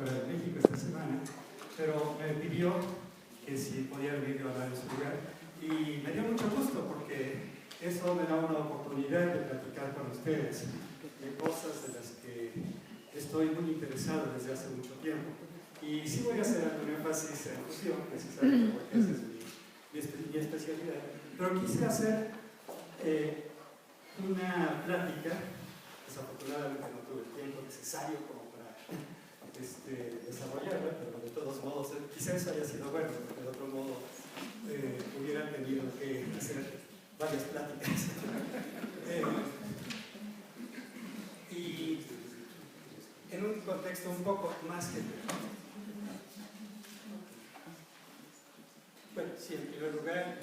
fuera de México esta semana, pero me pidió que si podía venir a hablar en su lugar. Y me dio mucho gusto porque eso me da una oportunidad de platicar con ustedes de cosas de las que estoy muy interesado desde hace mucho tiempo. Y sí voy a hacer algún énfasis en fusión, precisamente porque esa es mi especialidad. Pero quise hacer una plática, desafortunadamente no tuve el tiempo necesario como para desarrollarla, pero de todos modos, quizás eso haya sido bueno, porque de otro modo hubieran tenido que hacer varias pláticas. Y en un contexto un poco más general. Bueno, sí, en primer lugar,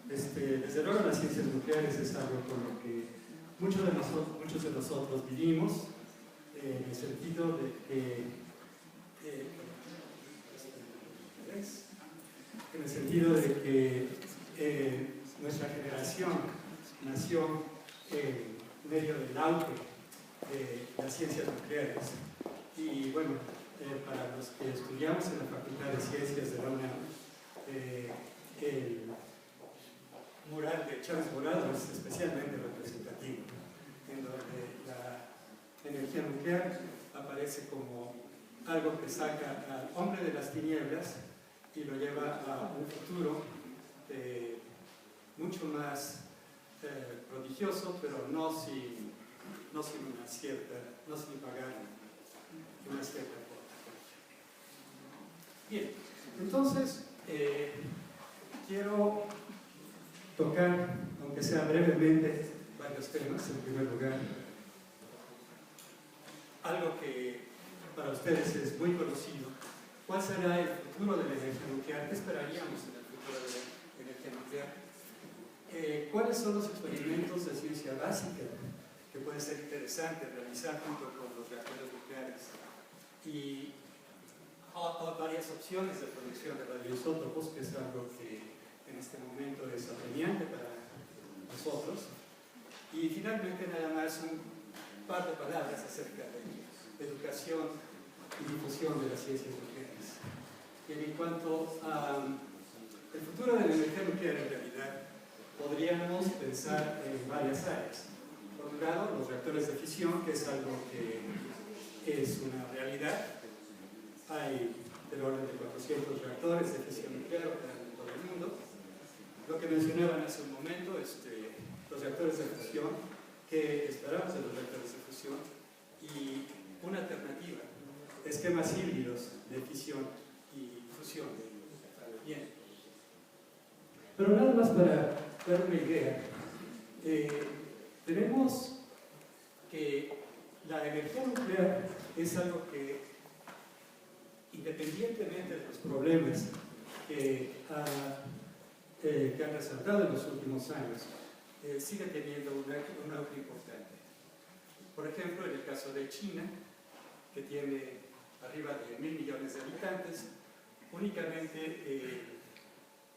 desde luego las ciencias nucleares es algo con lo que muchos de nosotros vivimos, en el sentido de que nuestra generación nació en medio del auge de las ciencias nucleares. Y bueno, para los que estudiamos en la Facultad de Ciencias de la UNAM, el mural de Charles Morado es especialmente representativo, en donde la energía nuclear aparece como algo que saca al hombre de las tinieblas y lo lleva a un futuro mucho más prodigioso, pero no sin pagar una cierta cuota. Bien, entonces quiero tocar, aunque sea brevemente, varios temas. En primer lugar, algo que para ustedes es muy conocido: ¿cuál será el futuro de la energía nuclear? ¿Qué esperaríamos en el futuro de la energía nuclear? ¿Cuáles son los experimentos de ciencia básica que pueden ser interesantes realizar junto con los reactores nucleares? Y varias opciones de producción de radioisótopos, que es algo que en este momento es apremiante para nosotros. Y finalmente, nada más un par de palabras acerca de educación y difusión de las ciencias nucleares. Y en cuanto al futuro de la energía nuclear, en realidad podríamos pensar en varias áreas. Por un lado, los reactores de fisión, que es algo que es una realidad. Hay del orden de 400 reactores de fisión nuclear operando en todo el mundo. Lo que mencionaban hace un momento, los reactores de fusión, que esperamos de los reactores de fusión, y una alternativa, esquemas híbridos de fisión y fusión. Bien. Pero nada más para dar una idea, tenemos que la energía nuclear es algo que, independientemente de los problemas que han resaltado en los últimos años, sigue teniendo un auge importante. Por ejemplo, en el caso de China, que tiene arriba de 1.000 millones de habitantes, únicamente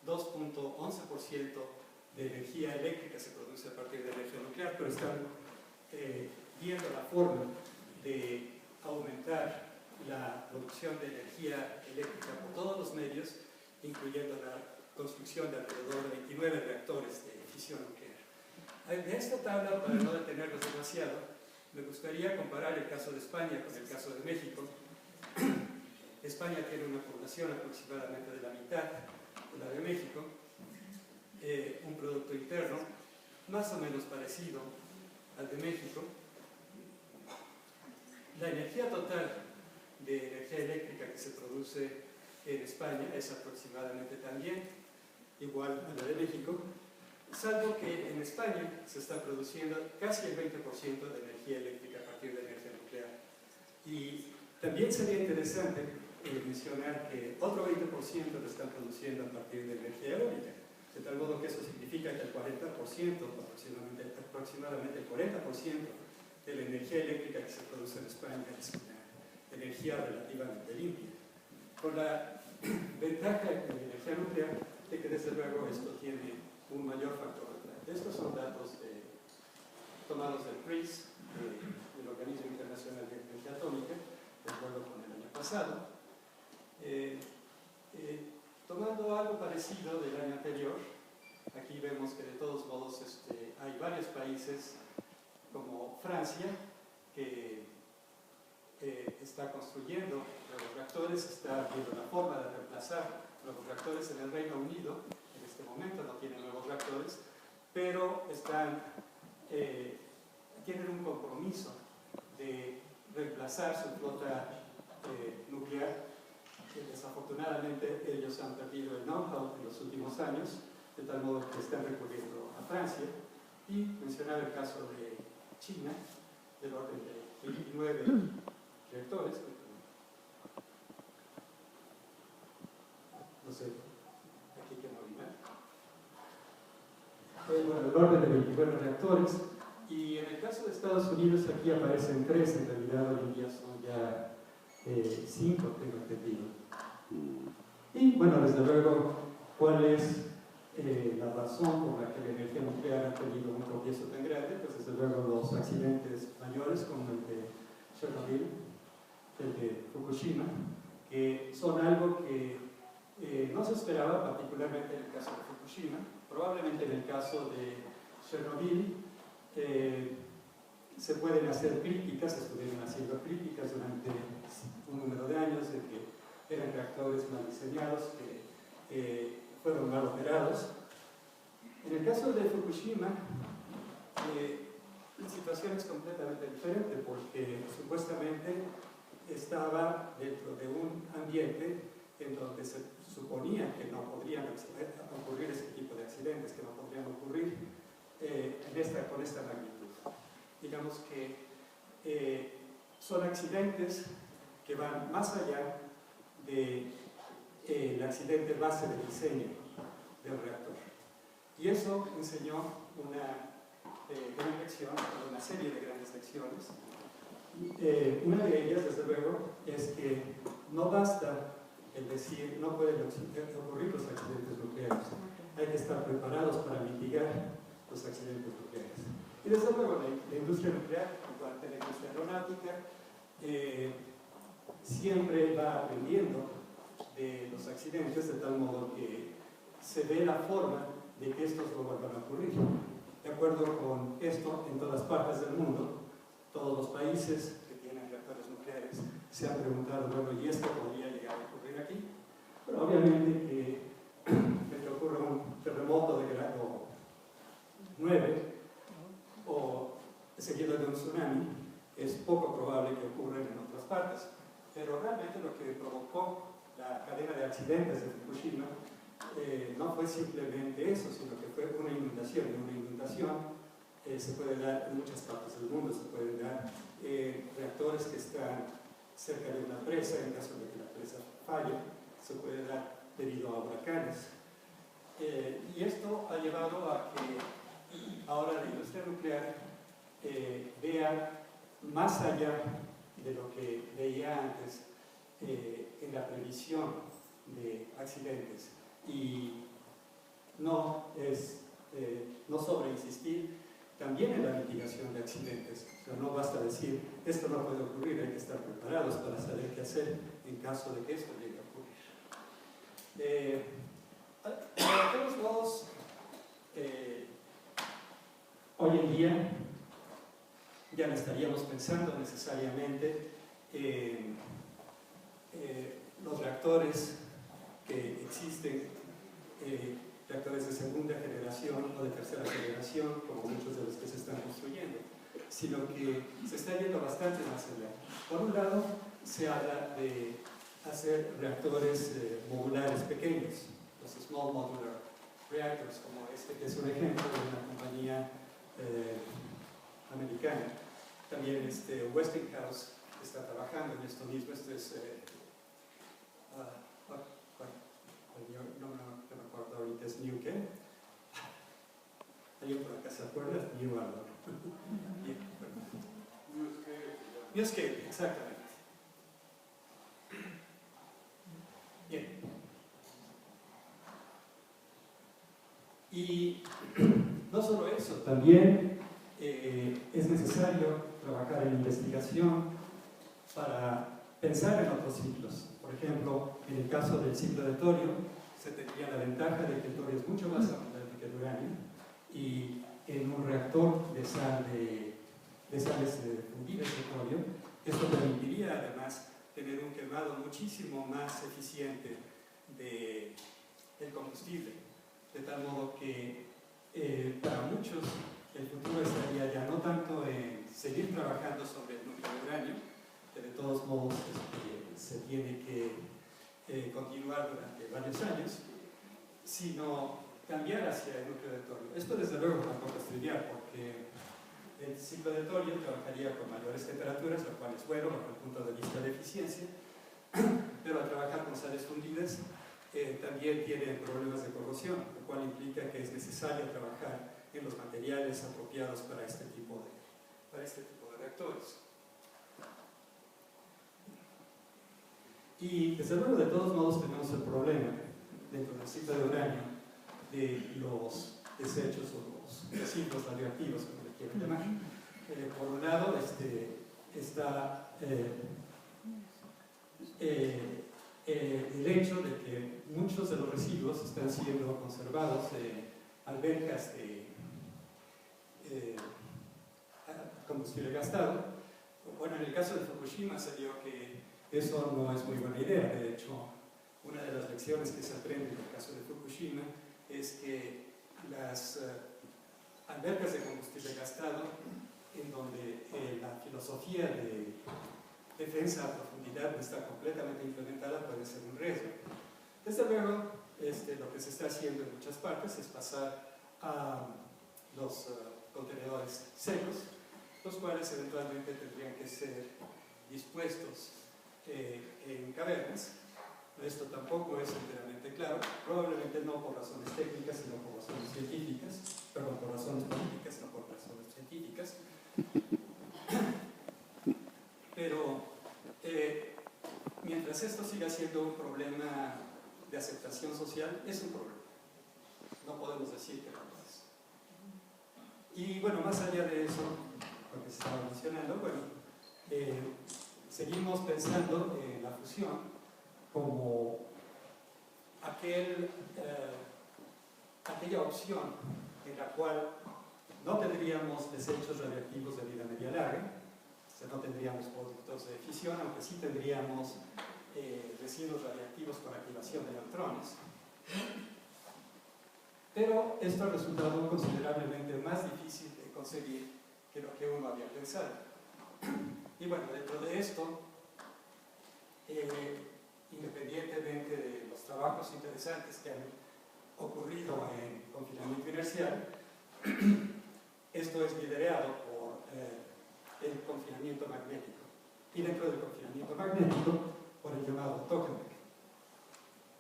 2.11% de energía eléctrica se produce a partir de energía nuclear, pero están viendo la forma de aumentar la producción de energía eléctrica por todos los medios, incluyendo la construcción de alrededor de 29 reactores de fisión nuclear. De esta tabla, para no detenerlos demasiado, me gustaría comparar el caso de España con el caso de México. España tiene una población aproximadamente de la mitad de la de México, un producto interno más o menos parecido al de México. La energía total de energía eléctrica que se produce en España es aproximadamente también igual a la de México, salvo que en España se está produciendo casi el 20% de energía eléctrica a partir de energía nuclear. Y también sería interesante mencionar que otro 20% lo están produciendo a partir de energía eólica, de tal modo que eso significa que el 40%, aproximadamente el 40% de la energía eléctrica que se produce en España es una energía relativamente limpia, con la ventaja de la energía nuclear de que desde luego esto tiene un mayor factor de plata. Estos son datos tomados del PRIS, del Organismo Internacional de Energía Atómica, de acuerdo con el año pasado, tomando algo parecido del año anterior. Aquí vemos que de todos modos hay varios países como Francia que está construyendo nuevos reactores, está viendo la forma de reemplazar nuevos reactores. En el Reino Unido en este momento no tienen nuevos reactores, pero tienen un compromiso de reemplazar su flota nuclear. Desafortunadamente ellos han perdido el know-how en los últimos años, de tal modo que están recurriendo a Francia. Y mencionar el caso de China, del orden de 29 reactores. No sé, aquí que no bueno, el orden de 29 reactores. Y en el caso de Estados Unidos, aquí aparecen 3, en realidad hoy en día son ya 5, tengo entendido. Y bueno, desde luego, ¿cuál es la razón por la que la energía nuclear ha tenido un tropiezo tan grande? Pues desde luego los accidentes mayores como el de Chernobyl, el de Fukushima, que son algo que no se esperaba, particularmente en el caso de Fukushima. Probablemente en el caso de Chernobyl se pueden hacer críticas, se estuvieron haciendo críticas durante un número de años de que eran reactores mal diseñados, que fueron mal operados. En el caso de Fukushima, la situación es completamente diferente porque supuestamente estaba dentro de un ambiente en donde se suponía que no podrían ocurrir ese tipo de accidentes, que no podrían ocurrir con esta magnitud. Digamos que son accidentes que van más allá del accidente base de diseño del reactor. Y eso enseñó una gran lección, una serie de grandes lecciones. Una de ellas, desde luego, es que no basta el decir no pueden ocurrir los accidentes nucleares. Hay que estar preparados para mitigar los accidentes nucleares. Y desde luego la industria nuclear, igual que la industria aeronáutica, siempre va aprendiendo de los accidentes de tal modo que se ve la forma de que estos no vuelvan a ocurrir. De acuerdo con esto, en todas partes del mundo, todos los países que tienen reactores nucleares se han preguntado, bueno, ¿y esto podría llegar a ocurrir aquí? Pero obviamente que ocurra un terremoto de grado 9 o seguido de un tsunami es poco probable que ocurra en otras partes. Pero realmente lo que provocó la cadena de accidentes de Fukushima no fue simplemente eso, sino que fue una inundación. Y una inundación se puede dar en muchas partes del mundo, se pueden dar reactores que están cerca de una presa, en caso de que la presa falle, se puede dar debido a huracanes. Y esto ha llevado a que ahora la industria nuclear vea más allá de lo que veía antes en la previsión de accidentes y no sobreinsistir también en la mitigación de accidentes. O sea, no basta decir esto no puede ocurrir, hay que estar preparados para saber qué hacer en caso de que esto llegue a ocurrir. De todos modos, hoy en día ya no estaríamos pensando necesariamente los reactores que existen, reactores de segunda generación o de tercera generación, como muchos de los que se están construyendo, sino que se está yendo bastante más allá. Por un lado, se habla de hacer reactores modulares pequeños, los Small Modular Reactors, como este, que es un ejemplo de una compañía americana. También Westinghouse está trabajando en esto mismo. Este es no me acuerdo ahorita, es New ¿qué? Hay otro acá, ¿se acuerda? New algo. New Scale, exactamente. Bien. Y no solo eso, también es necesario trabajar en investigación para pensar en otros ciclos. Por ejemplo, en el caso del ciclo de torio, se tendría la ventaja de que el torio es mucho más abundante que el uranio, y en un reactor de sales fundidas de torio, esto permitiría además tener un quemado muchísimo más eficiente del combustible, de tal modo que para muchos el futuro estaría ya no tanto en seguir trabajando sobre el núcleo de uranio, que de todos modos se tiene que continuar durante varios años, sino cambiar hacia el núcleo de torio. Esto desde luego tampoco es trivial, porque el ciclo de torio trabajaría con mayores temperaturas, lo cual es bueno bajo el punto de vista de eficiencia, pero al trabajar con sales fundidas también tiene problemas de corrosión, lo cual implica que es necesario trabajar en los materiales apropiados para este tipo de reactores. Y desde luego, de todos modos, tenemos el problema dentro del ciclo de uranio de los desechos o los residuos radioactivos, como le quieran llamar. Por un lado está el hecho de que muchos de los residuos están siendo conservados en albercas de combustible gastado. Bueno, en el caso de Fukushima se vio que eso no es muy buena idea. De hecho, una de las lecciones que se aprende en el caso de Fukushima es que las albercas de combustible gastado, en donde la filosofía de defensa a profundidad no está completamente implementada, puede ser un riesgo. Desde luego, lo que se está haciendo en muchas partes es pasar a los contenedores secos, los cuales eventualmente tendrían que ser dispuestos en cavernas. Esto tampoco es enteramente claro, probablemente no por razones técnicas, sino por razones científicas, perdón, por razones políticas, no por razones científicas. Pero mientras esto siga siendo un problema de aceptación social, es un problema. No podemos decir que no lo es. Y bueno, más allá de eso, lo que se estaba mencionando, bueno, seguimos pensando en la fusión como aquella opción en la cual no tendríamos desechos radiactivos de vida media larga, o sea, no tendríamos productos de fisión, aunque sí tendríamos residuos radiactivos con activación de neutrones. Pero esto ha resultado considerablemente más difícil de conseguir que lo que uno había pensado. Y bueno, dentro de esto, independientemente de los trabajos interesantes que han ocurrido en confinamiento inercial, esto es liderado por el confinamiento magnético, y dentro del confinamiento magnético por el llamado tokamak,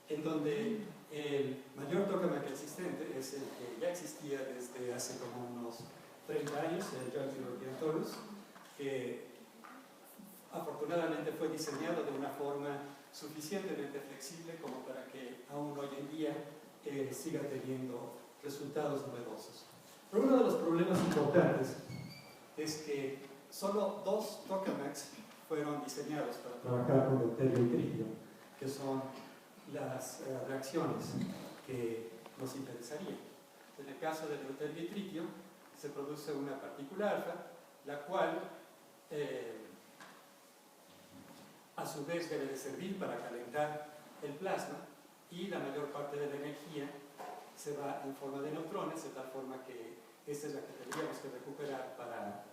en donde el mayor tokamak existente es el que ya existía desde hace como unos 30 años, el Joint European Torus, que afortunadamente fue diseñado de una forma suficientemente flexible como para que aún hoy en día siga teniendo resultados novedosos. Pero uno de los problemas importantes es que solo 2 tokamaks fueron diseñados para trabajar con deuterio y tritio, que son las reacciones que nos interesarían. En el caso del deuterio y tritio, se produce una partícula alfa, la cual a su vez debe de servir para calentar el plasma, y la mayor parte de la energía se va en forma de neutrones, de tal forma que esta es la que tendríamos que recuperar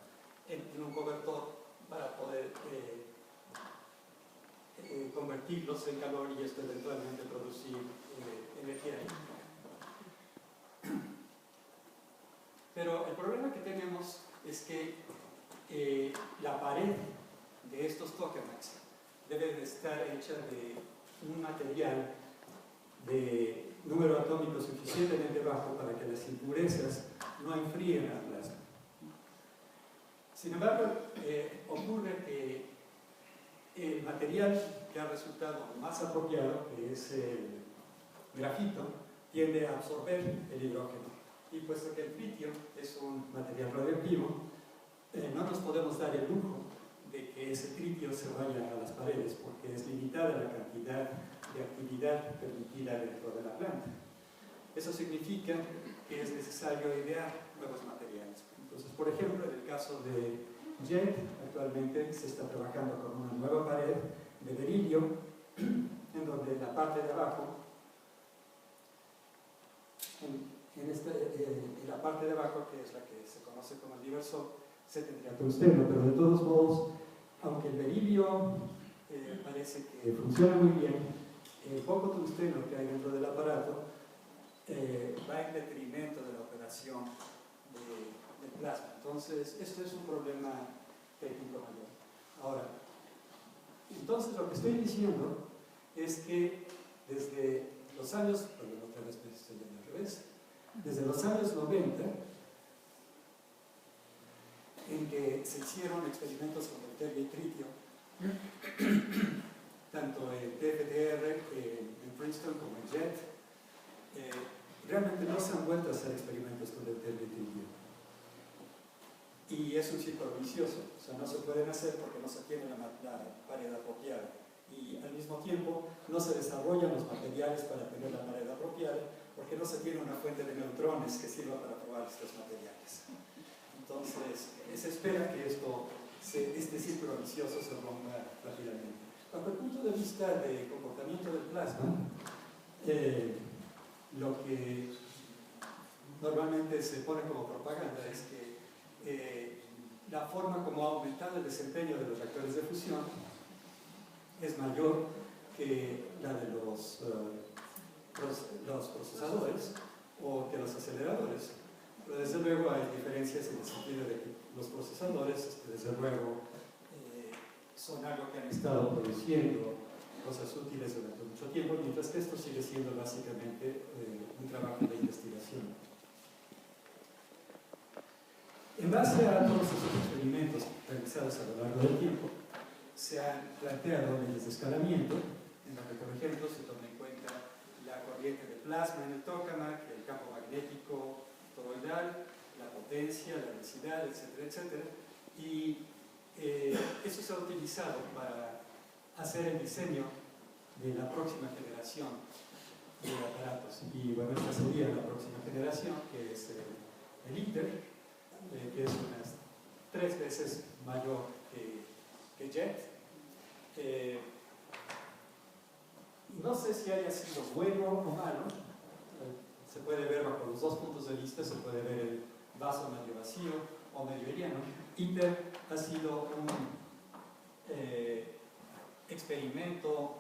en un cobertor para poder convertirlos en calor y esto eventualmente producir energía. Pero el problema que tenemos es que la pared de estos tokamaks debe de estar hecha de un material de número atómico suficientemente bajo para que las impurezas no enfríen al plasma. Sin embargo, ocurre que el material que ha resultado más apropiado, que es el grafito, tiende a absorber el hidrógeno. Y puesto que el tritio es un material radioactivo, no nos podemos dar el lujo de que ese tritio se vaya a las paredes, porque es limitada la cantidad de actividad permitida dentro de la planta. Eso significa que es necesario idear nuevos materiales. Entonces, por ejemplo, en el caso de JET, actualmente se está trabajando con una nueva pared de berilio, en donde en la parte de abajo, en la parte de abajo, que es la que se conoce como el diversor, se tendría tungsteno, pero de todos modos, aunque el berilio parece que funciona muy bien, el poco tungsteno que hay dentro del aparato va en detrimento de la operación del plasma. Entonces, esto es un problema técnico mayor. Ahora, entonces lo que estoy diciendo es que desde los años, perdón, otra vez me estoy yendo al revés, desde los años 90, en que se hicieron experimentos con deuterio y tritio, tanto en TFDR, en Princeton, como en JET, realmente no se han vuelto a hacer experimentos con deuterio y tritio. Y es un círculo vicioso, o sea, no se pueden hacer porque no se tiene la pared apropiada. Y al mismo tiempo no se desarrollan los materiales para tener la pared apropiada porque no se tiene una fuente de neutrones que sirva para probar estos materiales. Entonces, se espera que este círculo vicioso se rompa rápidamente. Bajo el punto de vista de comportamiento del plasma, lo que normalmente se pone como propaganda es que la forma como ha aumentado el desempeño de los reactores de fusión es mayor que la de los procesadores o que los aceleradores. Pero desde luego hay diferencias en el sentido de que los procesadores, desde luego, son algo que han estado produciendo cosas útiles durante mucho tiempo, mientras que esto sigue siendo básicamente un trabajo de investigación. En base a todos esos experimentos realizados a lo largo del tiempo, se han planteado leyes de escalamiento, en donde, por ejemplo, se toma en cuenta la corriente de plasma en el tokamak, el campo magnético toroidal, la potencia, la densidad, etcétera, etcétera. Y eso se ha utilizado para hacer el diseño de la próxima generación de aparatos. Y bueno, esta sería la próxima generación, que es el ITER, que es unas 3 veces mayor que JET. No sé si haya sido bueno o malo, se puede ver bajo los dos puntos de vista, se puede ver el vaso medio vacío o medio lleno. ITER ha sido un experimento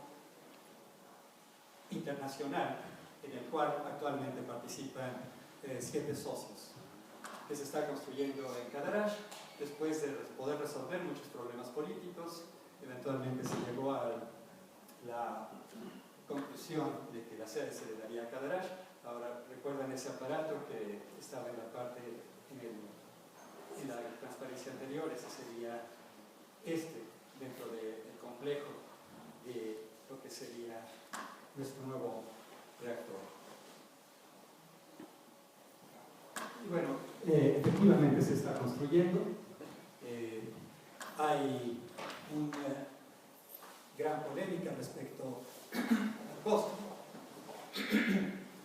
internacional en el cual actualmente participan 7 socios, que se está construyendo en Cadarache. Después de poder resolver muchos problemas políticos, eventualmente se llegó a la conclusión de que la sede se le daría a Cadarache. Ahora, recuerdan ese aparato que estaba en la parte, en la transparencia anterior, ese sería dentro del complejo de lo que sería nuestro nuevo reactor. Y bueno, efectivamente se está construyendo. Hay una gran polémica respecto al costo.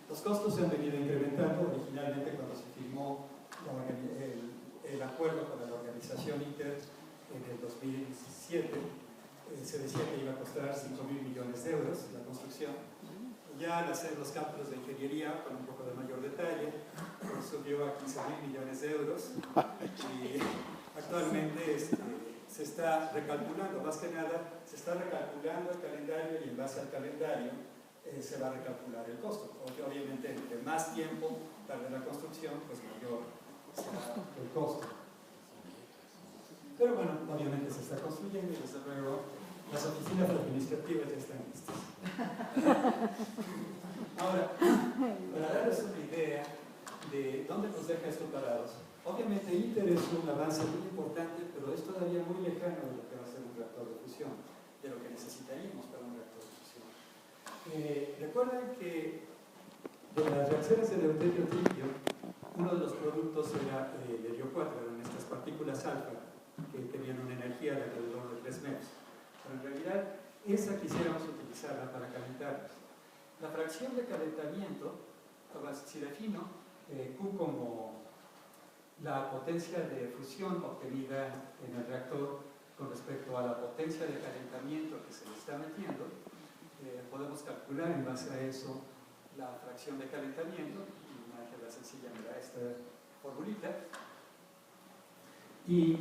Los costos se han venido incrementando. Originalmente, cuando se firmó el acuerdo con la organización ITER en el 2007, se decía que iba a costar 5.000 millones de euros la construcción. Ya al hacer los cálculos de ingeniería con un poco de mayor detalle, subió a 15.000 millones de euros. Y actualmente se está recalculando, más que nada, se está recalculando el calendario y en base al calendario se va a recalcular el costo, porque obviamente entre más tiempo tarde la construcción, pues mayor será el costo. Pero bueno, obviamente se está construyendo y desde luego las oficinas administrativas ya están listas. Ahora, para darles una idea de dónde nos deja esto parados, obviamente ITER es un avance muy importante, pero es todavía muy lejano de lo que va a ser un reactor de fusión, de lo que necesitaríamos para un reactor de fusión. Recuerden que de las reacciones de deuterio-tritio, uno de los productos era el helio 4, eran estas partículas alfa que tenían una energía de alrededor de 3 metros. Pero en realidad, esa quisiéramos utilizarla para calentarnos. La fracción de calentamiento, si defino Q como la potencia de fusión obtenida en el reactor con respecto a la potencia de calentamiento que se le está metiendo, podemos calcular en base a eso la fracción de calentamiento, y una álgebra sencilla me da esta formulita. Y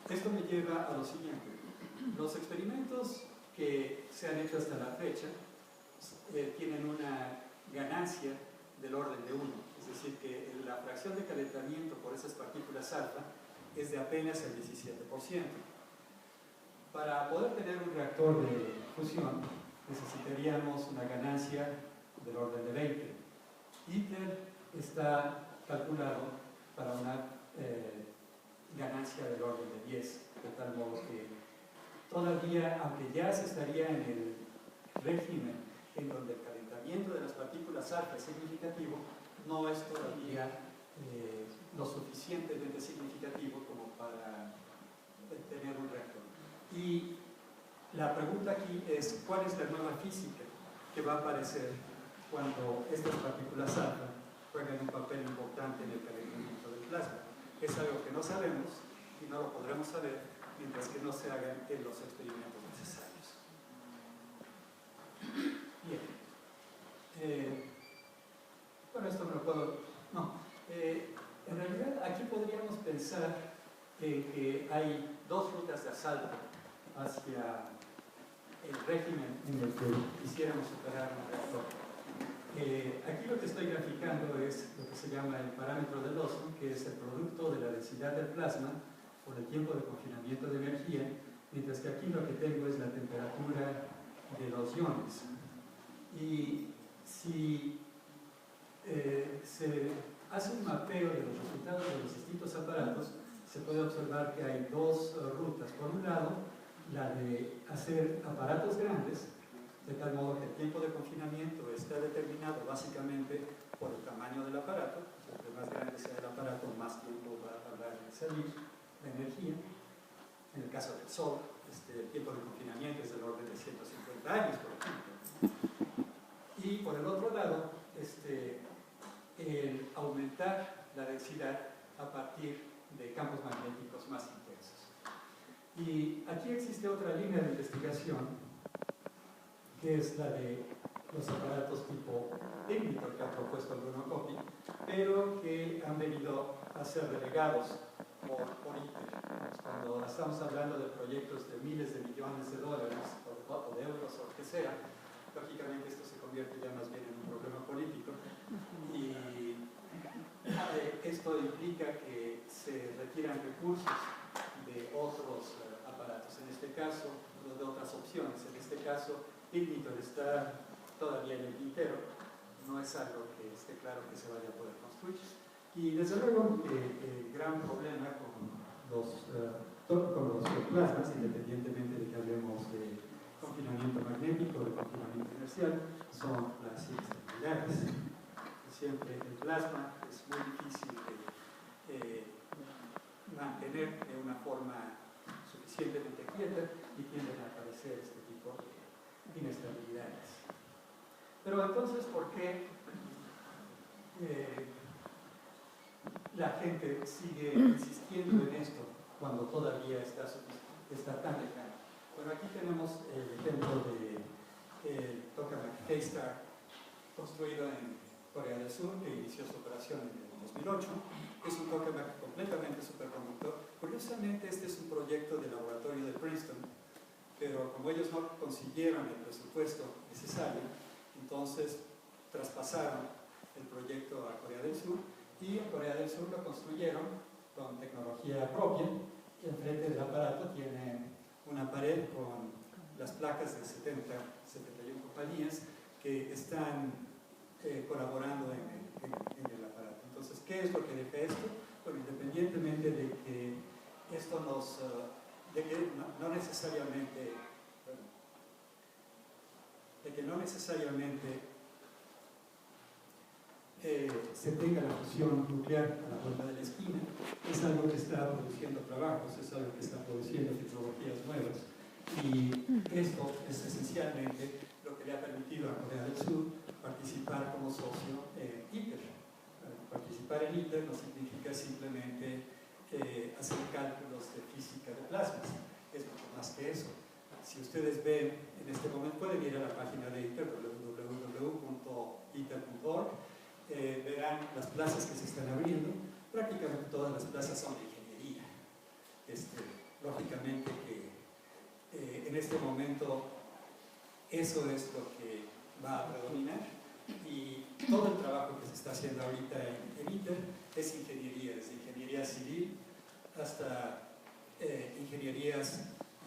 esto me lleva a lo siguiente: los experimentos que se han hecho hasta la fecha tienen una ganancia del orden de 1, es decir, que la fracción de calentamiento por esas partículas alfa es de apenas el 17%. Para poder tener un reactor de fusión necesitaríamos una ganancia del orden de 20. ITER está calculado para una ganancia del orden de 10, de tal modo que todavía, aunque ya se estaría en el régimen en donde el calentamiento de las partículas alfa es significativo, no es todavía lo suficientemente significativo como para tener un reactor. Y la pregunta aquí es: ¿cuál es la nueva física que va a aparecer cuando estas partículas alfa juegan un papel importante en el calentamiento del plasma? Es algo que no sabemos y no lo podremos saber mientras que no se hagan los experimentos necesarios. Bien. Bueno, esto me lo puedo... No. En realidad, aquí podríamos pensar que hay dos rutas de asalto hacia el régimen en el que quisiéramos operar un reactor. Aquí lo que estoy graficando es lo que se llama el parámetro de Lawson, que es el producto de la densidad del plasma por el tiempo de confinamiento de energía, mientras que aquí lo que tengo es la temperatura de los iones. Y si se hace un mapeo de los resultados de los distintos aparatos, se puede observar que hay dos rutas. Por un lado, la de hacer aparatos grandes, de tal modo que el tiempo de confinamiento está determinado básicamente por el tamaño del aparato. Entre más grande sea el aparato, más tiempo va a tardar en salir la energía. En el caso del Sol, el tiempo de confinamiento es del orden de 150 años, por ejemplo. Y por el otro lado, el aumentar la densidad a partir de campos magnéticos más intensos. Y aquí existe otra línea de investigación, que es la de los aparatos tipo Ignitor que ha propuesto Bruno Coppi, pero que han venido a ser relegados por ITER. Cuando estamos hablando de proyectos de miles de millones de dólares o de euros o lo que sea, lógicamente esto se convierte ya más bien en un problema político, y esto implica que se retiran recursos de otros aparatos, en este caso, de otras opciones. En este caso, Ignitor está todavía en el tintero, no es algo que esté claro que se vaya a poder construir. Y desde luego, el gran problema con los plasmas, independientemente de que hablemos de confinamiento magnético o de confinamiento inercial, son las inestabilidades. Siempre el plasma es muy difícil de mantener de una forma suficientemente quieta y tienden a aparecer este tipo de inestabilidades. Pero entonces, ¿por qué la gente sigue insistiendo en esto cuando todavía está tan lejano? Bueno, aquí tenemos el ejemplo del tokamak K-Star, construido en Corea del Sur, que inició su operación en el 2008. Es un tokamak completamente superconductor. Curiosamente, este es un proyecto del laboratorio de Princeton, pero como ellos no consiguieron el presupuesto necesario, entonces traspasaron el proyecto a Corea del Sur, y en Corea del Sur lo construyeron con tecnología propia. Enfrente del aparato tiene una pared con las placas de 71 compañías que están colaborando en el aparato. Entonces, ¿qué es lo que deja esto? Bueno, independientemente de que esto de que no necesariamente se tenga la fusión nuclear a la vuelta de la esquina, es algo que está produciendo trabajos, es algo que está produciendo tecnologías nuevas, y esto es esencialmente lo que le ha permitido a Corea del Sur participar como socio en ITER. Participar en ITER no significa simplemente hacer cálculos de física de plasmas, es mucho más que eso. Si ustedes ven en este momento, pueden ir a la página de ITER, www.iter.org, verán las plazas que se están abriendo. Prácticamente todas las plazas son de ingeniería. Lógicamente que en este momento eso es lo que va a predominar, y todo el trabajo que se está haciendo ahorita en ITER es ingeniería, desde ingeniería civil hasta ingenierías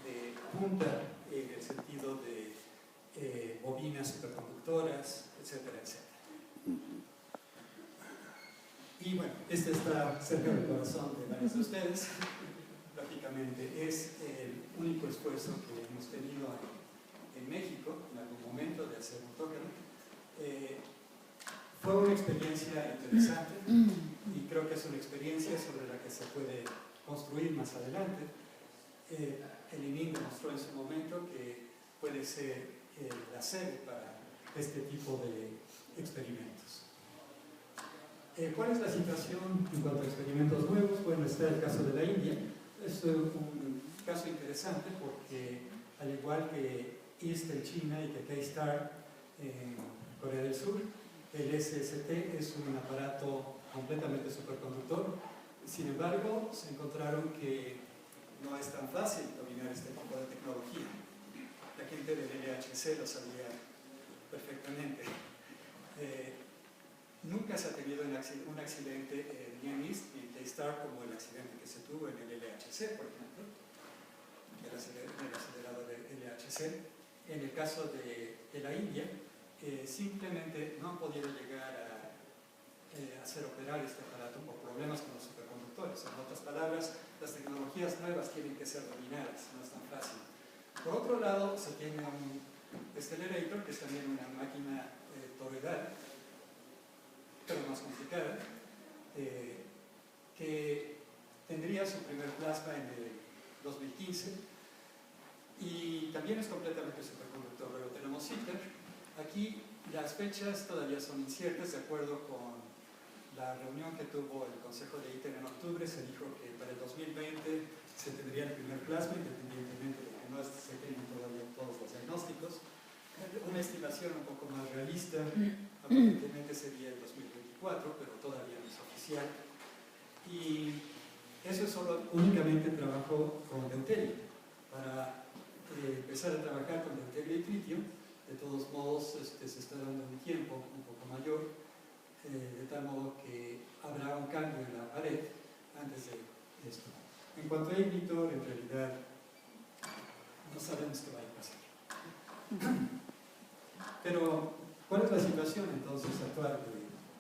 de punta en el sentido de bobinas superconductoras, etcétera, etcétera. Y bueno, este está cerca del corazón de varios de ustedes. Lógicamente es el único esfuerzo que hemos tenido en México en algún momento de hacer un token. Fue una experiencia interesante y creo que es una experiencia sobre la que se puede construir más adelante. El ININ demostró en su momento que puede ser la sede para este tipo de experimentos. ¿Cuál es la situación en cuanto a experimentos nuevos? Bueno, está el caso de la India. Es un caso interesante porque, al igual que IST en China y que K-STAR en Corea del Sur, el SST es un aparato completamente superconductor. Sin embargo, se encontraron que no es tan fácil dominar este tipo de tecnología. La gente del LHC lo sabía perfectamente. Nunca se ha tenido un accidente ni en IST ni en K-STAR como el accidente que se tuvo en el LHC, por ejemplo, el acelerador del LHC. En el caso de la India, simplemente no han podido llegar a hacer operar este aparato por problemas con los superconductores. En otras palabras, las tecnologías nuevas tienen que ser dominadas, no es tan fácil. Por otro lado, se tiene un Stellarator, que es también una máquina toroidal, pero más complicada, que tendría su primer plasma en el 2015 y también es completamente superconductor. Luego tenemos ITER. Aquí las fechas todavía son inciertas. De acuerdo con la reunión que tuvo el Consejo de ITER en octubre, se dijo que para el 2020 se tendría el primer plasma, independientemente de que no se tengan todavía todos los diagnósticos. Una estimación un poco más realista aparentemente sería el 2024, pero todavía no es oficial. Y eso es únicamente trabajo con deuterio. Para empezar a trabajar con deuterio y tritio, de todos modos se está dando un tiempo un poco mayor, de tal modo que habrá un cambio en la pared antes de esto. En cuanto a Ignitor, en realidad no sabemos qué va a pasar. Pero, ¿cuál es la situación entonces actual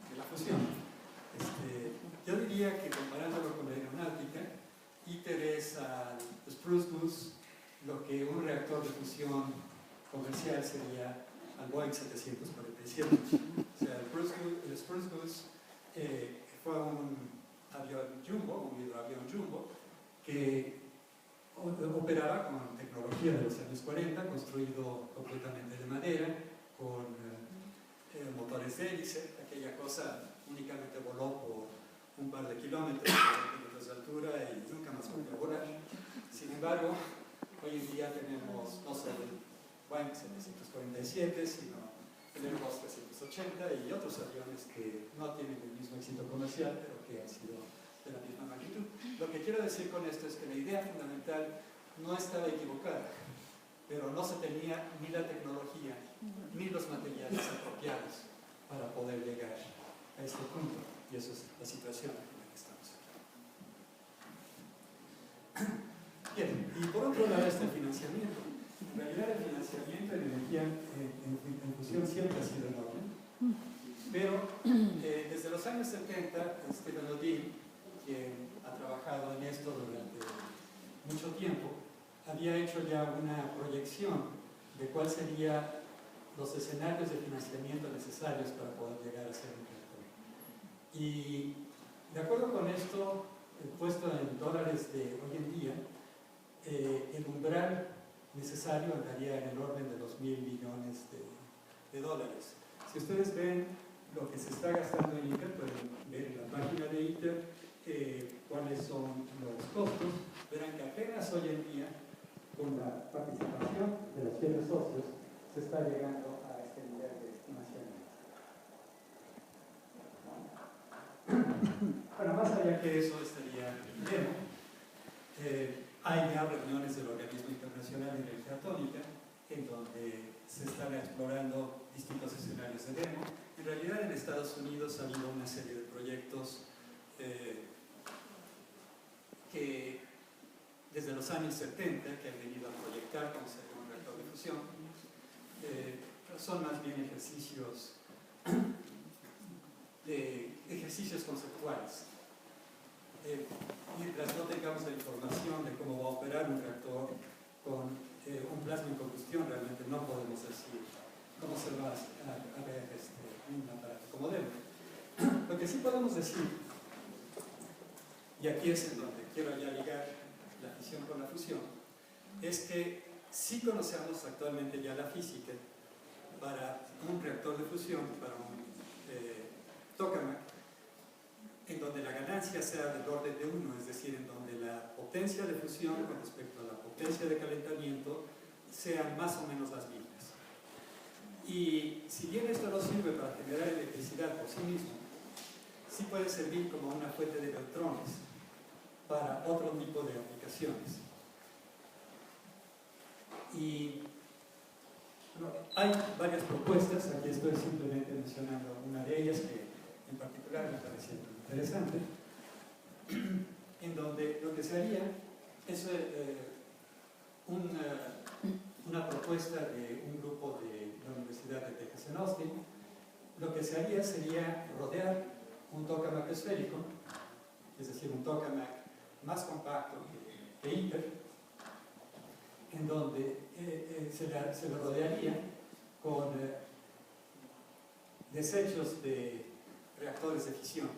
de la fusión? Yo diría que, comparándolo con la aeronáutica, ITER es al Spruce Goose lo que un reactor de fusión comercial sería al Boeing 747. O sea, el Spruce Goose fue un avión jumbo, un hidroavión jumbo, que operaba con tecnología de los años 40, construido completamente de madera, con motores de hélice. Aquella cosa únicamente voló por un par de kilómetros de altura y nunca más volvió a volar. Sin embargo, hoy en día tenemos no solo el Boeing 747, sino el Airbus 380 y otros aviones que no tienen el mismo éxito comercial, pero que han sido de la misma magnitud. Lo que quiero decir con esto es que la idea fundamental no estaba equivocada, pero no se tenía ni la tecnología ni los materiales apropiados para poder llegar a este punto, y esa es la situación en la que estamos aquí. Bien, y por otro lado está el financiamiento. En realidad el financiamiento en energía en fusión siempre ha sido enorme, pero desde los años 70 Stephen Odin, quien ha trabajado en esto durante mucho tiempo, había hecho ya una proyección de cuáles serían los escenarios de financiamiento necesarios para poder llegar a ser un reactor. Y de acuerdo con esto, puesto en dólares de hoy en día, el umbral necesario andaría en el orden de los $1.000 millones de dólares. Si ustedes ven lo que se está gastando en ITER, pueden ver en la página de ITER cuáles son los costos. Verán que apenas hoy en día, con la participación de los fieles socios, se está llegando a este nivel de estimación. Bueno, más allá que eso estaría bien. Hay ya reuniones del Organismo Internacional de Energía Atómica en donde se están explorando distintos escenarios de demo. En realidad en Estados Unidos ha habido una serie de proyectos que desde los años 70 que han venido a proyectar cómo sería un reactor de fusión. Son más bien ejercicios conceptuales. Mientras no tengamos la información de cómo va a operar un reactor con un plasma en combustión, realmente no podemos decir cómo se va a ver un aparato como demo. Lo que sí podemos decir, y aquí es en donde quiero ya ligar la fisión con la fusión, es que sí conocemos actualmente ya la física para un reactor de fusión, para un tokamak, en donde la ganancia sea del orden de 1, es decir, en donde la potencia de fusión con respecto a la potencia de calentamiento sean más o menos las mismas. Y si bien esto no sirve para generar electricidad por sí mismo, sí puede servir como una fuente de neutrones para otro tipo de aplicaciones. Y bueno, hay varias propuestas, aquí estoy simplemente mencionando una de ellas que en particular me parece interesante, en donde lo que se haría es una propuesta de un grupo de la Universidad de Texas en Austin. Lo que se haría sería rodear un tokamak esférico, es decir, un tokamak más compacto que ITER, en donde se lo rodearía con desechos de reactores de fisión.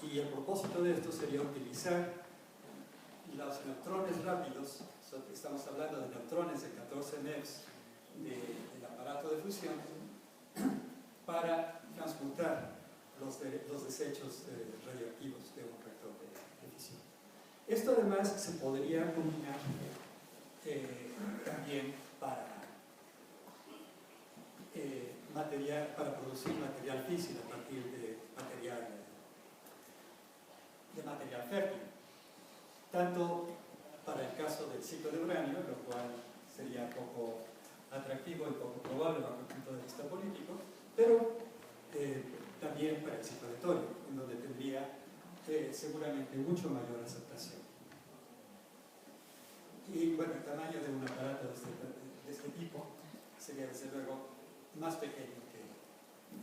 Y el propósito de esto sería utilizar los neutrones rápidos, estamos hablando de neutrones de 14 MeV del aparato de fusión, para transmutar los desechos radioactivos de un reactor de fisión. Esto además se podría combinar también para producir material físil a partir de material fértil, tanto para el caso del ciclo de uranio, lo cual sería poco atractivo y poco probable bajo el punto de vista político, pero también para el ciclo de torio, en donde tendría seguramente mucho mayor aceptación. Y bueno, el tamaño de un aparato de este tipo sería desde luego más pequeño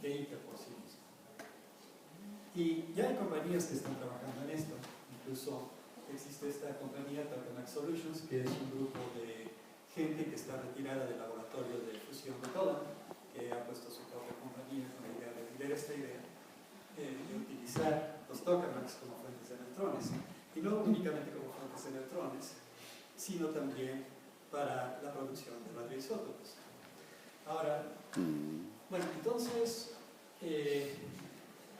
que ITER por sí mismo. Y ya hay compañías que están trabajando en esto, incluso existe esta compañía Tokamak Solutions, que es un grupo de gente que está retirada del laboratorio de fusión de Toda, que ha puesto su propia compañía con la idea de vender esta idea de utilizar los tokamaks como fuentes de neutrones, y no únicamente como fuentes de neutrones, sino también para la producción de radioisótopos. Ahora, bueno, entonces,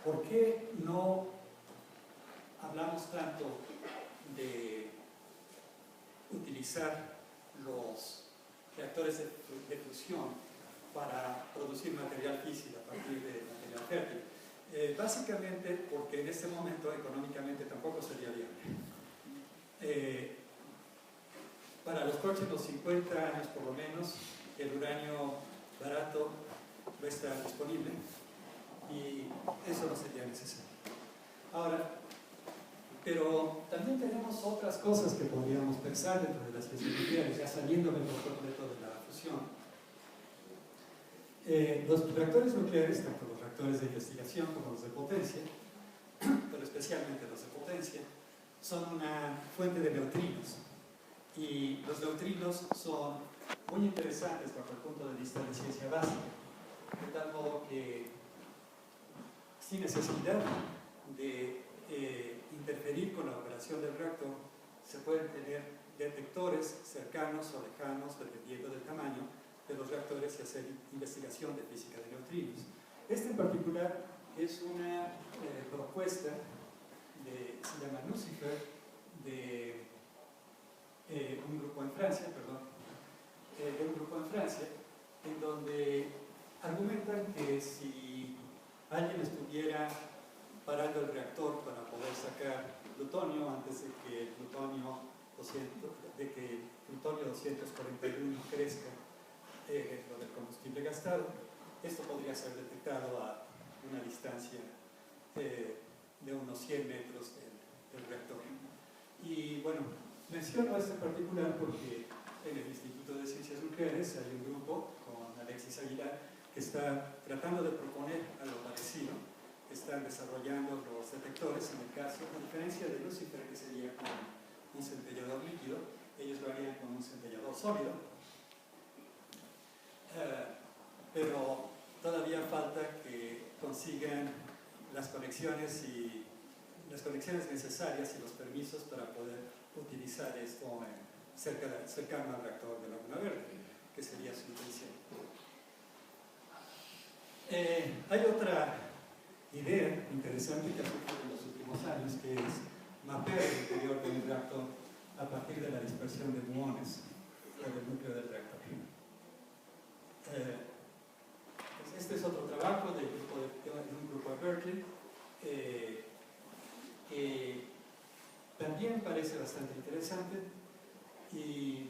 ¿por qué no hablamos tanto de utilizar los reactores de fusión para producir material físil a partir de material fértil? Básicamente porque en este momento económicamente tampoco sería viable. Para los próximos 50 años por lo menos, el uranio barato va a estar disponible y eso no sería necesario. Ahora, pero también tenemos otras cosas que podríamos pensar dentro de las físicas nucleares, ya saliéndome por completo de la fusión. Los reactores nucleares, tanto los reactores de investigación como los de potencia, pero especialmente los de potencia, son una fuente de neutrinos. Y los neutrinos son muy interesantes bajo el punto de vista de ciencia básica, de tal modo que sin necesidad de interferir con la operación del reactor, se pueden tener detectores cercanos o lejanos, dependiendo del tamaño de los reactores, y hacer investigación de física de neutrinos. Este en particular es una propuesta se llama Lucifer, de un grupo en Francia, en donde argumentan que si alguien estuviera parando el reactor para poder sacar plutonio antes de que el plutonio 241 crezca lo del combustible gastado, esto podría ser detectado a una distancia de unos 100 metros del reactor. Y bueno, menciono esto en particular porque en el Instituto de Ciencias Nucleares hay un grupo con Alexis Aguilar que está tratando de proponer algo parecido. Están desarrollando los detectores, en el caso, a diferencia de Lucifer, que sería con un centellador líquido, ellos lo harían con un centellador sólido. Pero todavía falta que consigan las conexiones necesarias y los permisos para poder utilizar esto cercano al reactor de Laguna Verde, que sería su intención. Hay otra idea interesante que ha surgido en los últimos años, que es mapear el interior del reactor a partir de la dispersión de muones del núcleo del reactor. Este es otro trabajo de un grupo de Berkeley, que también parece bastante interesante, y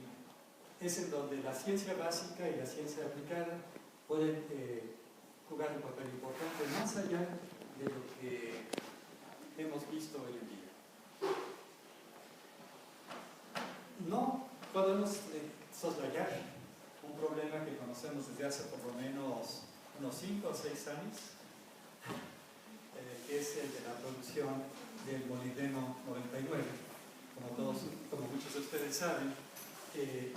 es en donde la ciencia básica y la ciencia aplicada pueden jugar un papel importante más allá de lo que hemos visto hoy en día. No podemos soslayar un problema que conocemos desde hace por lo menos unos 5 o 6 años, que es el de la producción del molibdeno 99. Como muchos de ustedes saben, el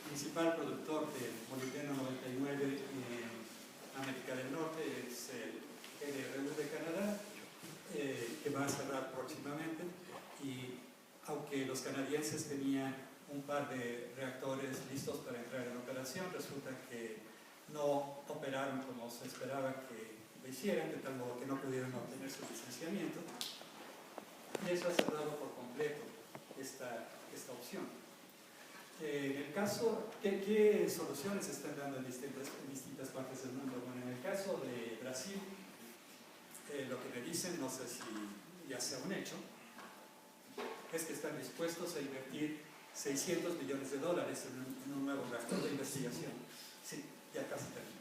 principal productor del molibdeno 99 en América del Norte es el LRU de Canadá, que va a cerrar próximamente, y aunque los canadienses tenían un par de reactores listos para entrar en operación, resulta que no operaron como se esperaba que lo hicieran, de tal modo que no pudieron obtener su licenciamiento, y eso ha cerrado por completo esta opción. En el caso, ¿qué soluciones se están dando en distintas partes del mundo? Bueno, en el caso de Brasil, lo que me dicen, no sé si ya sea un hecho, es que están dispuestos a invertir $600 millones en un nuevo reactor de investigación. Sí, ya casi termino.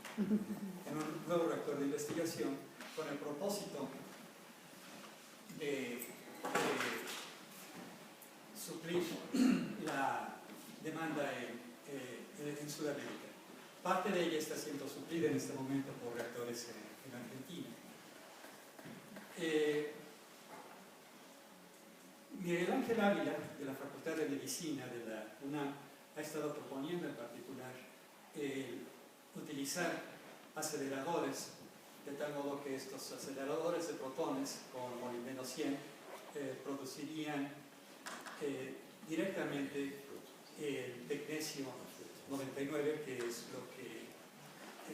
En un nuevo reactor de investigación con el propósito de suplir la demanda en Sudamérica. Parte de ella está siendo suplida en este momento por reactores en Argentina. Miguel Ángel Ávila, de la Facultad de Medicina de la UNAM, ha estado proponiendo en particular utilizar aceleradores, de tal modo que estos aceleradores de protones con molibdeno 100 producirían directamente el tecnesio 99, que es lo que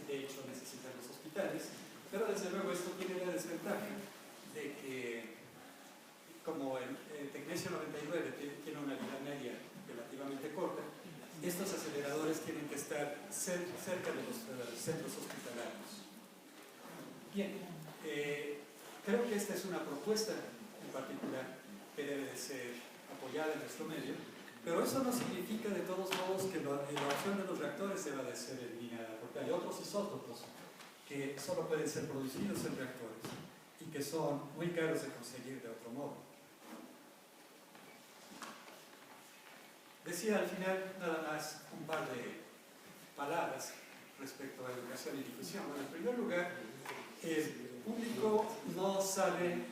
de hecho necesitan los hospitales, pero desde luego esto tiene la desventaja de que, como el tecnesio 99 tiene una vida media relativamente corta, estos aceleradores tienen que estar cerca de los centros hospitalarios. Bien, creo que esta es una propuesta en particular que debe de ser apoyada en nuestro medio, pero eso no significa de todos modos que la opción de los reactores deba de ser eliminada, porque hay otros isótopos que solo pueden ser producidos en reactores y que son muy caros de conseguir de otro modo. Decía al final nada más un par de palabras respecto a educación y difusión. Bueno, en primer lugar, el público no sabe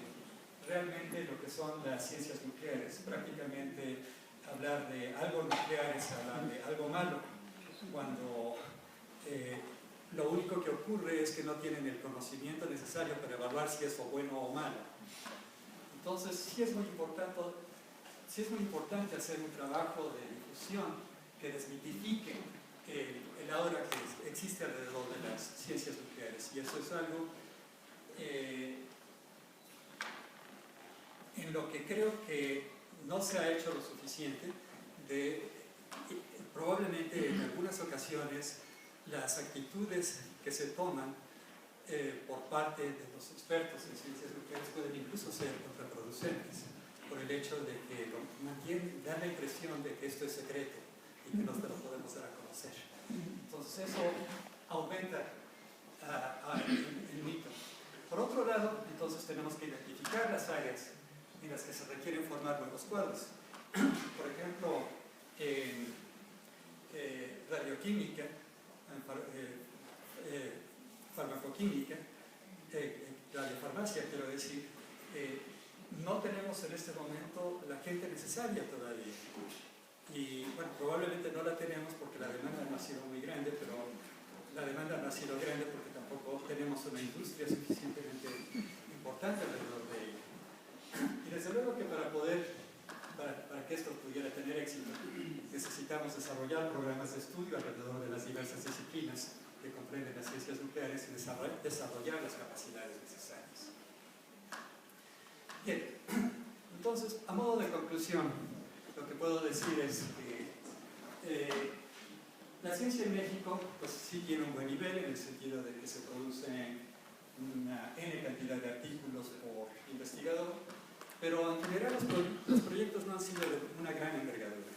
realmente lo que son las ciencias nucleares. Prácticamente hablar de algo nuclear es hablar de algo malo, cuando lo único que ocurre es que no tienen el conocimiento necesario para evaluar si es bueno o malo. Entonces, sí es muy importante hacer un trabajo de difusión que desmitifique el aura que existe alrededor de las ciencias nucleares. Y eso es algo en lo que creo que no se ha hecho lo suficiente. Probablemente en algunas ocasiones las actitudes que se toman por parte de los expertos en ciencias nucleares pueden incluso ser contraproducentes por el hecho de que da la impresión de que esto es secreto y que no se lo podemos dar a conocer. Entonces eso aumenta el mito. Por otro lado, entonces tenemos que identificar las áreas en las que se requieren formar nuevos cuadros. Por ejemplo, en radioquímica, farmacoquímica, radiofarmacia, quiero decir, no tenemos en este momento la gente necesaria todavía. Y bueno, probablemente no la tenemos porque la demanda no ha sido muy grande, pero la demanda no ha sido grande porque tampoco tenemos una industria suficientemente importante alrededor de ella. Y desde luego que para que esto pudiera tener éxito, necesitamos desarrollar programas de estudio alrededor de las diversas disciplinas que comprenden las ciencias nucleares y desarrollar las capacidades necesarias. Bien, entonces, a modo de conclusión, lo que puedo decir es que la ciencia en México pues, sí tiene un buen nivel en el sentido de que se producen una N cantidad de artículos por investigador, pero en general los proyectos no han sido de una gran envergadura.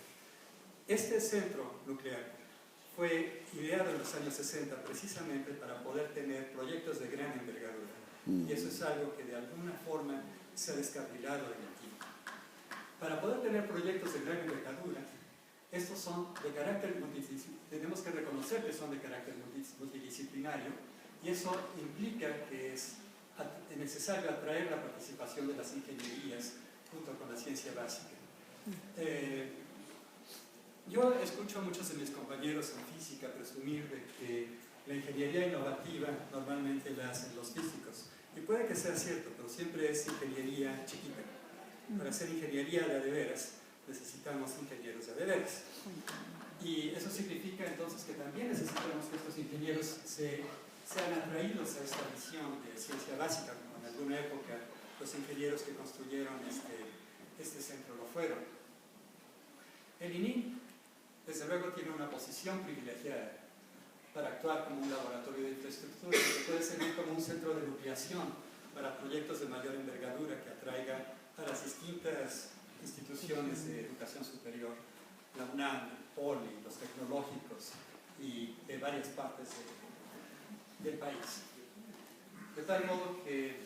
Este centro nuclear fue ideado en los años 60 precisamente para poder tener proyectos de gran envergadura, y eso es algo que de alguna forma se ha descarrilado en el tiempo. Para poder tener proyectos de gran envergadura, estos son de carácter multidisciplinario, tenemos que reconocer que son de carácter multidisciplinario, y eso implica que es necesario atraer la participación de las ingenierías junto con la ciencia básica. Yo escucho a muchos de mis compañeros en física presumir de que la ingeniería innovativa normalmente la hacen los físicos, y puede que sea cierto, pero siempre es ingeniería chiquita. Para hacer ingeniería de veras necesitamos ingenieros de veras, y eso significa entonces que también necesitamos que estos ingenieros sean atraídos a esta visión de ciencia básica, como en alguna época los ingenieros que construyeron este centro lo fueron. El ININ, desde luego, tiene una posición privilegiada para actuar como un laboratorio de infraestructura, que puede servir como un centro de nucleación para proyectos de mayor envergadura que atraiga a las distintas instituciones de educación superior, la UNAM, el POLI, los tecnológicos y de varias partes del país. De tal modo que...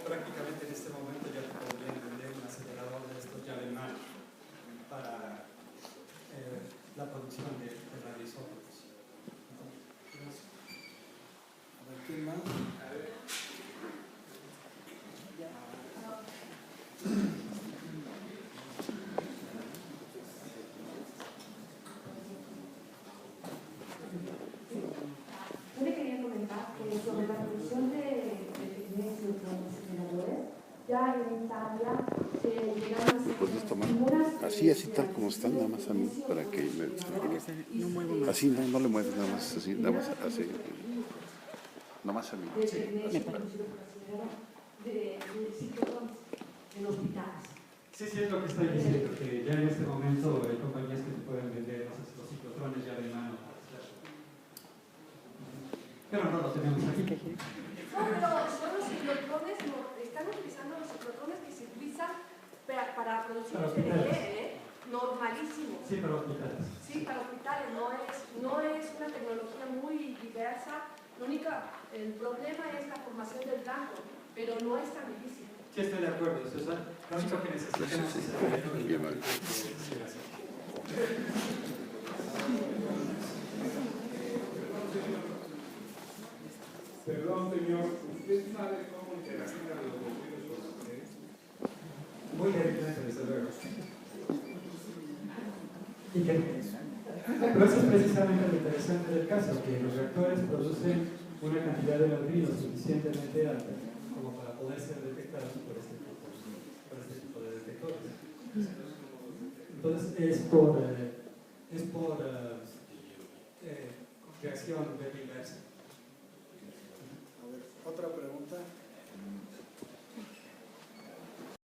prácticamente en este momento ya te podrían vender un acelerador de estos llave en mano para la producción de radioisótopos. A ver, ¿quién más? A ver. Yo le quería comentar que sobre la producción de aceleradores, ya en Italia llegaron a ser unas así tal como están, nada más a mí, para que me... No muevo más. Así, no le mueves, nada más así, nada más así. Nada más a mí. de ciclotrones en hospitales. Sí, sí, es lo que estoy diciendo, que ya en este momento hay compañías que te pueden vender los ciclotrones ya de mano. Pero no lo tenemos aquí. No, pero son los ciclotrones, están utilizando los ciclotrones que se utilizan para producir Para TDD, normalísimo. Sí, para hospitales. Sí, para hospitales, no es una tecnología muy diversa. El problema es la formación del blanco, pero no es tan difícil. Sí, estoy de acuerdo, Susana. Lo único que necesitamos es el Bien, vale. Perdón, señor, ¿usted sabe cómo interactúan los bomberos con ustedes? Muy débilmente, desde luego. ¿Y qué? Pero eso es precisamente lo interesante del caso, que los reactores producen una cantidad de neutrinos suficientemente alta como para poder ser detectados por este tipo de detectores. Entonces es por reacción de inversa. A ver, otra pregunta.